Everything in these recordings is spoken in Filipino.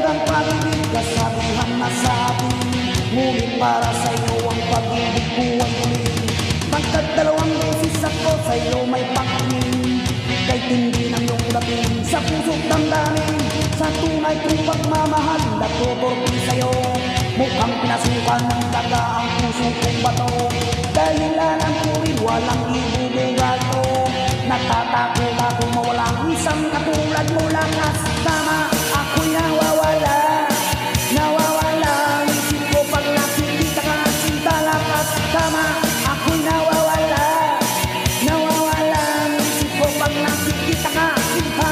Ang pag-ibig kasabihan na sa atin, ngunit para sa iyo ang pag-ibig ko ay muling. Magdadalawang beses ako sa iyo may pangingin, kahit hindi ng iyong dating sa puso't damdamin. Sa tunay kong pagmamahal na tuturpin sa iyo, mukhang pinasukan ng daga ang puso kong bato. Dahilanan ko rin walang ibubugal to, natatakot ako mawalang isang katulad mo. Lakas tama, ako'y nawawala, nawawala. Isip ko pag nakikita ka, sinta. Lakas tama, ako'y nawawala, nawawala. Isip ko pag nakikita ka, sinta.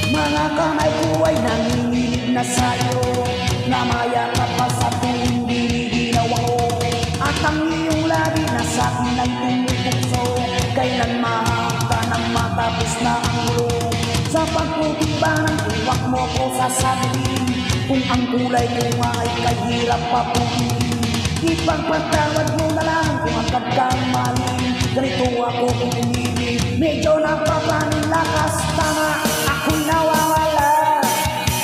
Mga kamay ko ay nanginginig na sa'yo, namayakap pa sa tuwing giniginaw ako. At ang iyong labi na sa'kin ay tumupukso, kailan mahaka nang matapos na ang gulo. Sa pagputi ba ng tuwak mo ko sasabihin, kung ang kulay mo nga ay kahirap papunin. Ipagpatawad mo na lang kung agad kang maling, ganito ako kung umibig, medyo napapanin. Lakas tama, ako'y nawawala,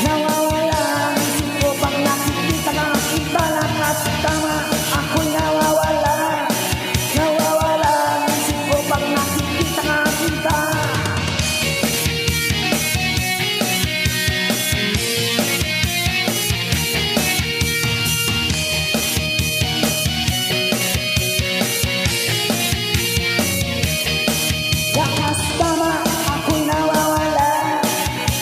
nawawala. Isip ko pag nakikita ka, kita. Lakas tama, ako'y nawawala, nawawala. Isip ko pag nakikita ka, kita. Lakas tama, ako'y nawawala,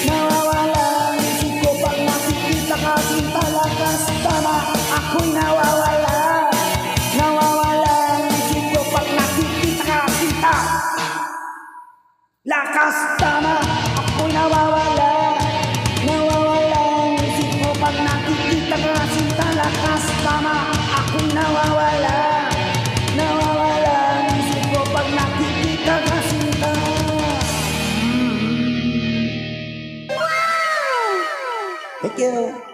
nawawala. Isip ko pag nakikita ka, sinta. Lakas tama, ako'y nawawala, nawawala. Isip ko pag nakikita ka, sinta. Lakas tama, ako'y nawawala, nawawala. Isip ko pag nakikita ka, sinta. Lakas tama, ako'y nawawala, nawawala. Isip ko pag nakikita ka, sinta. Thank you.